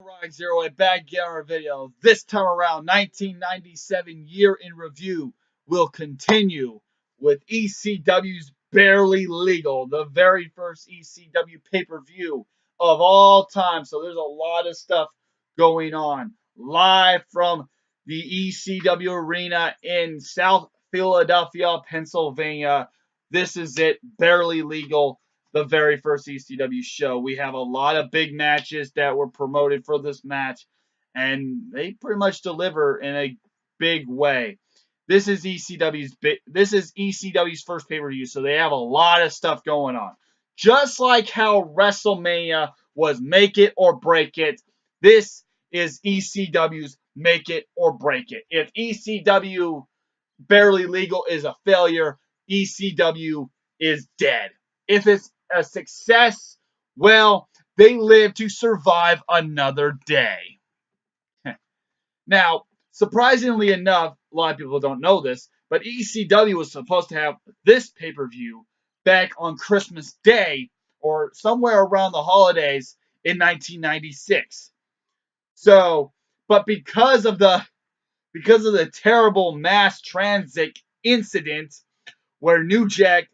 Rock Zero, a bad Gamma video. This time around, 1997 year in review will continue with ECW's Barely Legal, the very first ECW pay-per-view of all time. So there's a lot of stuff going on. Live from the ECW arena in South Philadelphia, Pennsylvania. This is it, Barely Legal, the very first ECW show. We have a lot of big matches that were promoted for this match, and they pretty much deliver in a big way. This is ECW's first pay-per-view, so they have a lot of stuff going on. Just like how WrestleMania was make it or break it, this is ECW's make it or break it. If ECW Barely Legal is a failure, ECW is dead. If it's a success, well, they live to survive another day. Now, surprisingly enough, a lot of people don't know this, but ECW was supposed to have this pay-per-view back on Christmas Day or somewhere around the holidays in 1996. So, but because of the terrible mass transit incident where New Jack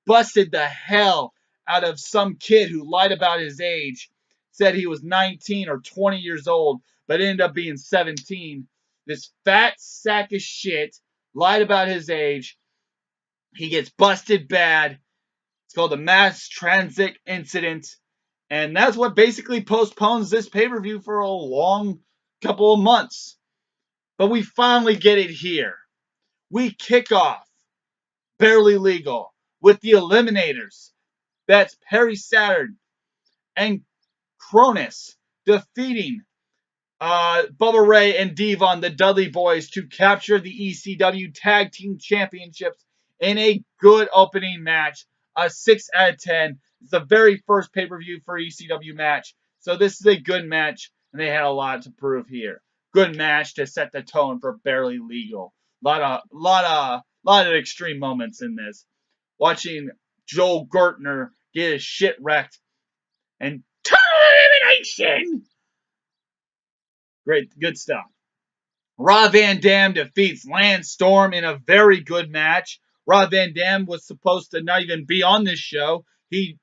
busted the hell out of some kid who lied about his age, said he was 19 or 20 years old, but ended up being 17. This fat sack of shit lied about his age. He gets busted bad. It's called the mass transit incident. And that's what basically postpones this pay-per-view for a long couple of months. But we finally get it here. We kick off Barely Legal with the Eliminators. That's Perry Saturn and Cronus defeating Bubba Ray and Devon, the Dudley Boys, to capture the ECW Tag Team Championships in a good opening match. A 6 out of 10. It's the very first pay-per-view for ECW match. So this is a good match, and they had a lot to prove here. Good match to set the tone for Barely Legal. Lot of extreme moments in this. Watching Joel Gertner get his shit wrecked and elimination. Great, good stuff. Rob Van Dam defeats Lance Storm in a very good match. Rob Van Dam was supposed to not even be on this show. He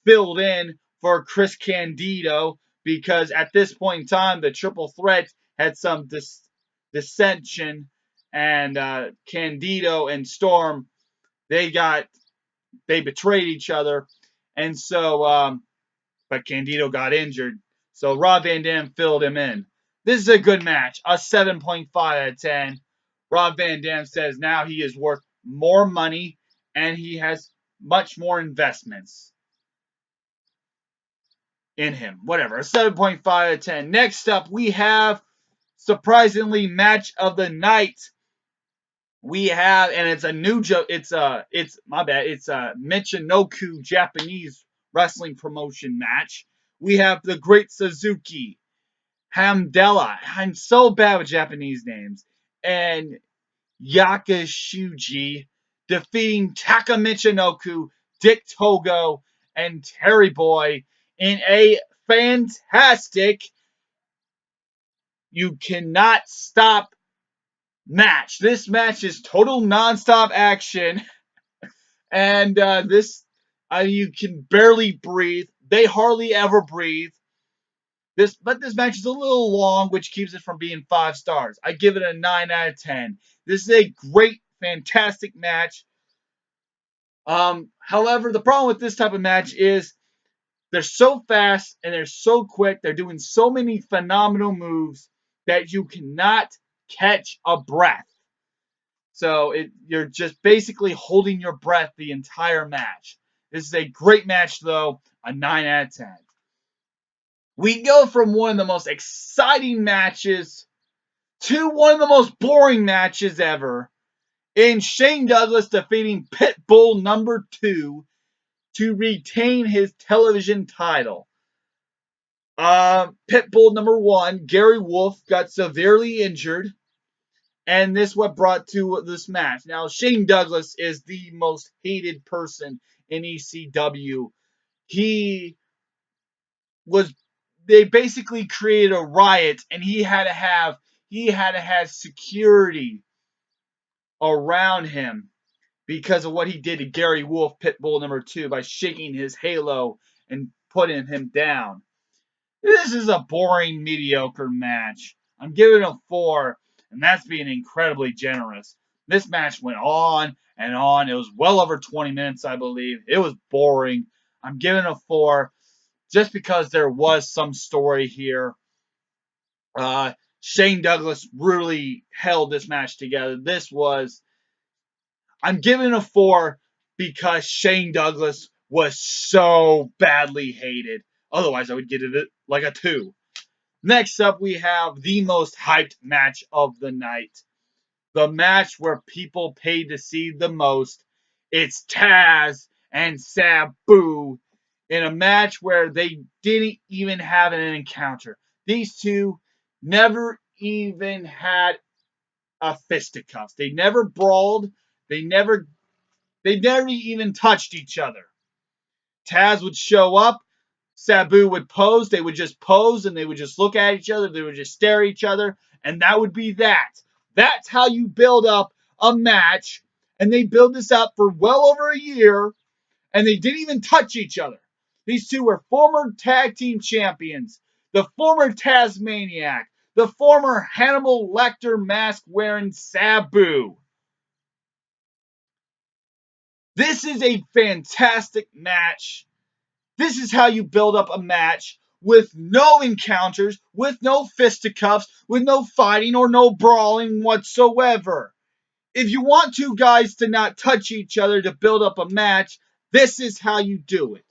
filled in for Chris Candido because at this point in time, the Triple Threat had some dissension, and Candido and Storm, they betrayed each other, and so but Candido got injured, so Rob Van Dam filled him in. This is a good match, a 7.5 out of 10. Rob Van Dam says now he is worth more money and he has much more investments in him. Whatever, a 7.5 out of 10. Next up, we have, surprisingly, match of the night. We have, and it's a new it's a Michinoku Japanese wrestling promotion match. We have the Great Suzuki, Hamdella, I'm so bad with Japanese names, and Yakashuji defeating Taka Michinoku, Dick Togo, and Terry Boy in a fantastic, you cannot stop match. This match is total non-stop action, and you can barely breathe. They hardly ever breathe. But this match is a little long, which keeps it from being 5 stars. I give it a 9 out of 10. This is a great, fantastic match. However, the problem with this type of match is they're so fast and they're so quick. They're doing so many phenomenal moves that you cannot catch a breath. So you're just basically holding your breath the entire match. This is a great match, though. A 9 out of 10. We go from one of the most exciting matches to one of the most boring matches ever, in Shane Douglas defeating Pitbull number 2 to retain his television title. Pitbull number 1, Gary Wolf, got severely injured, and this what brought to this match. Now, Shane Douglas is the most hated person in ECW. He was they basically created a riot, and he had to have security around him because of what he did to Gary Wolf, Pitbull #2, by shaking his halo and putting him down. This is a boring, mediocre match. I'm giving it a 4, and that's being incredibly generous. This match went on and on. It was well over 20 minutes, I believe. It was boring. I'm giving it a 4 just because there was some story here. Shane Douglas really held this match together. I'm giving it a 4 because Shane Douglas was so badly hated. Otherwise, I would give it like a 2. Next up, we have the most hyped match of the night. The match where people paid to see the most. It's Taz and Sabu in a match where they didn't even have an encounter. These two never even had a fisticuffs. They never brawled. They never even touched each other. Taz would show up. Sabu would pose. They would just pose and they would just look at each other. They would just stare at each other. And that would be that. That's how you build up a match. And they build this up for well over a year. And they didn't even touch each other. These two were former tag team champions. The former Tasmaniac. The former Hannibal Lecter mask wearing Sabu. This is a fantastic match. This is how you build up a match with no encounters, with no fisticuffs, with no fighting or no brawling whatsoever. If you want two guys to not touch each other to build up a match, this is how you do it.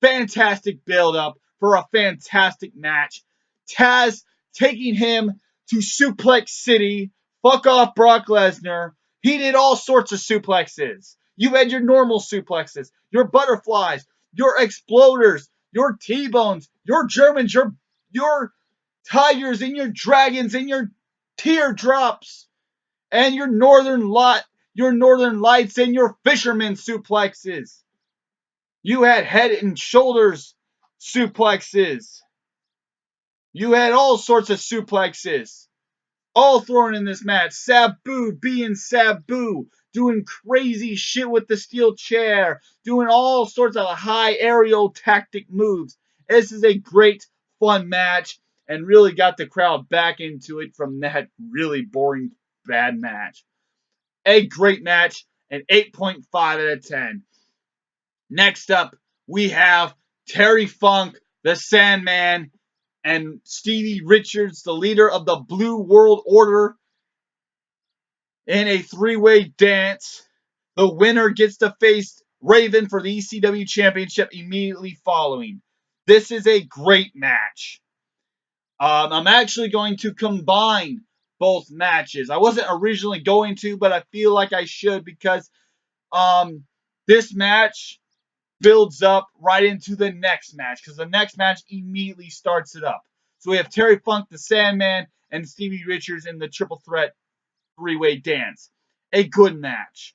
Fantastic build up for a fantastic match. Taz taking him to Suplex City. Fuck off Brock Lesnar. He did all sorts of suplexes. You had your normal suplexes, your butterflies, your exploders, your T-bones, your Germans, your tigers and your dragons and your teardrops and your northern lights and your fisherman suplexes. You had head and shoulders suplexes. You had all sorts of suplexes. All thrown in this match. Sabu being Sabu. Doing crazy shit with the steel chair. Doing all sorts of high aerial tactic moves. This is a great, fun match. And really got the crowd back into it from that really boring, bad match. A great match. An 8.5 out of 10. Next up, we have Terry Funk, the Sandman, and Stevie Richards, the leader of the Blue World Order, in a three-way dance. The winner gets to face Raven for the ECW Championship immediately following. This is a great match. I'm actually going to combine both matches. I wasn't originally going to, but I feel like I should because this match builds up right into the next match because the next match immediately starts it up. So we have Terry Funk, the Sandman, and Stevie Richards in the triple threat three-way dance. A good match.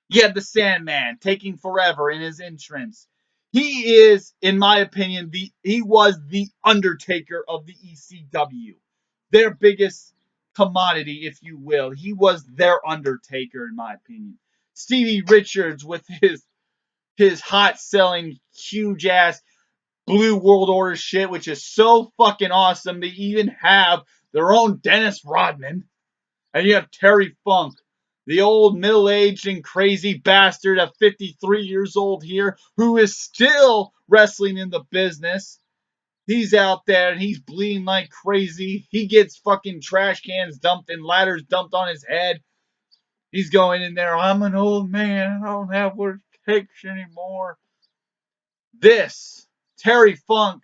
You have the Sandman taking forever in his entrance. He is, in my opinion, he was the Undertaker of the ECW. Their biggest commodity, if you will. He was their Undertaker, in my opinion. Stevie Richards with his hot selling, huge ass Blue World Order shit, which is so fucking awesome. They even have their own Dennis Rodman. And you have Terry Funk, the old middle-aged and crazy bastard of 53 years old here, who is still wrestling in the business. He's out there and he's bleeding like crazy. He gets fucking trash cans dumped and ladders dumped on his head. He's going in there, I'm an old man. I don't have what it takes anymore. This, Terry Funk,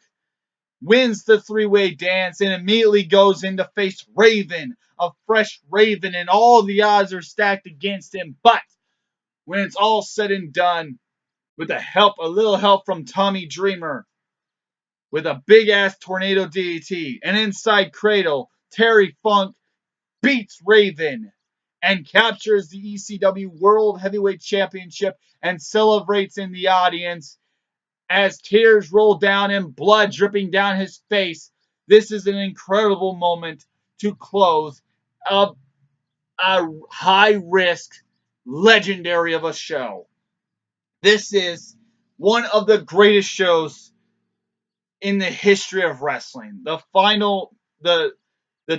wins the three-way dance and immediately goes in to face Raven, a fresh Raven, and all the odds are stacked against him. But when it's all said and done, with a little help from Tommy Dreamer, with a big-ass tornado DDT, an inside cradle, Terry Funk beats Raven and captures the ECW World Heavyweight Championship and celebrates in the audience as tears roll down and blood dripping down his face. This is an incredible moment to close a high risk, legendary of a show. This is one of the greatest shows in the history of wrestling. The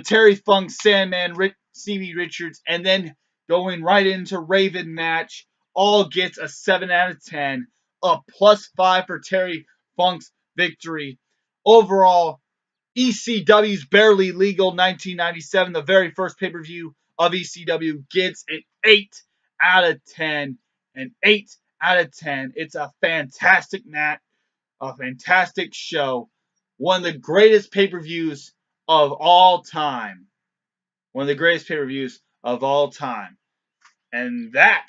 Terry Funk Sandman, Stevie Richards, and then going right into Raven match, all gets a 7 out of 10, a +5 for Terry Funk's victory. Overall, ECW's Barely Legal 1997, the very first pay-per-view of ECW, gets an 8 out of 10. An 8 out of 10. It's a fantastic match, a fantastic show. One of the greatest pay-per-views of all time. One of the greatest pay-per-views of all time. And that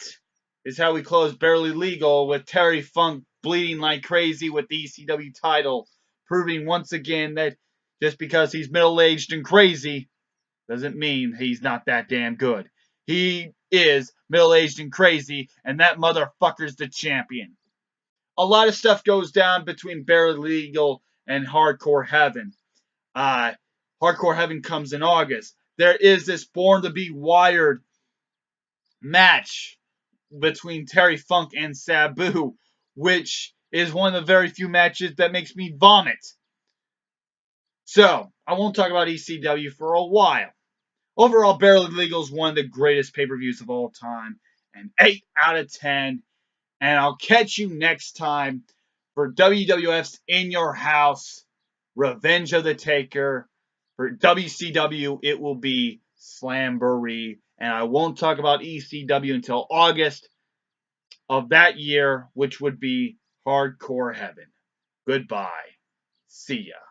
is how we close Barely Legal, with Terry Funk bleeding like crazy with the ECW title, proving once again that just because he's middle-aged and crazy doesn't mean he's not that damn good. He is middle-aged and crazy, and that motherfucker's the champion. A lot of stuff goes down between Barely Legal and Hardcore Heaven. Hardcore Heaven comes in August. There is this Born to Be Wired match between Terry Funk and Sabu, which is one of the very few matches that makes me vomit. So, I won't talk about ECW for a while. Overall, Barely Legal is one of the greatest pay-per-views of all time. An 8 out of 10. And I'll catch you next time for WWF's In Your House, Revenge of the Taker. For WCW, it will be Slamboree. And I won't talk about ECW until August of that year, which would be Hardcore Heaven. Goodbye. See ya.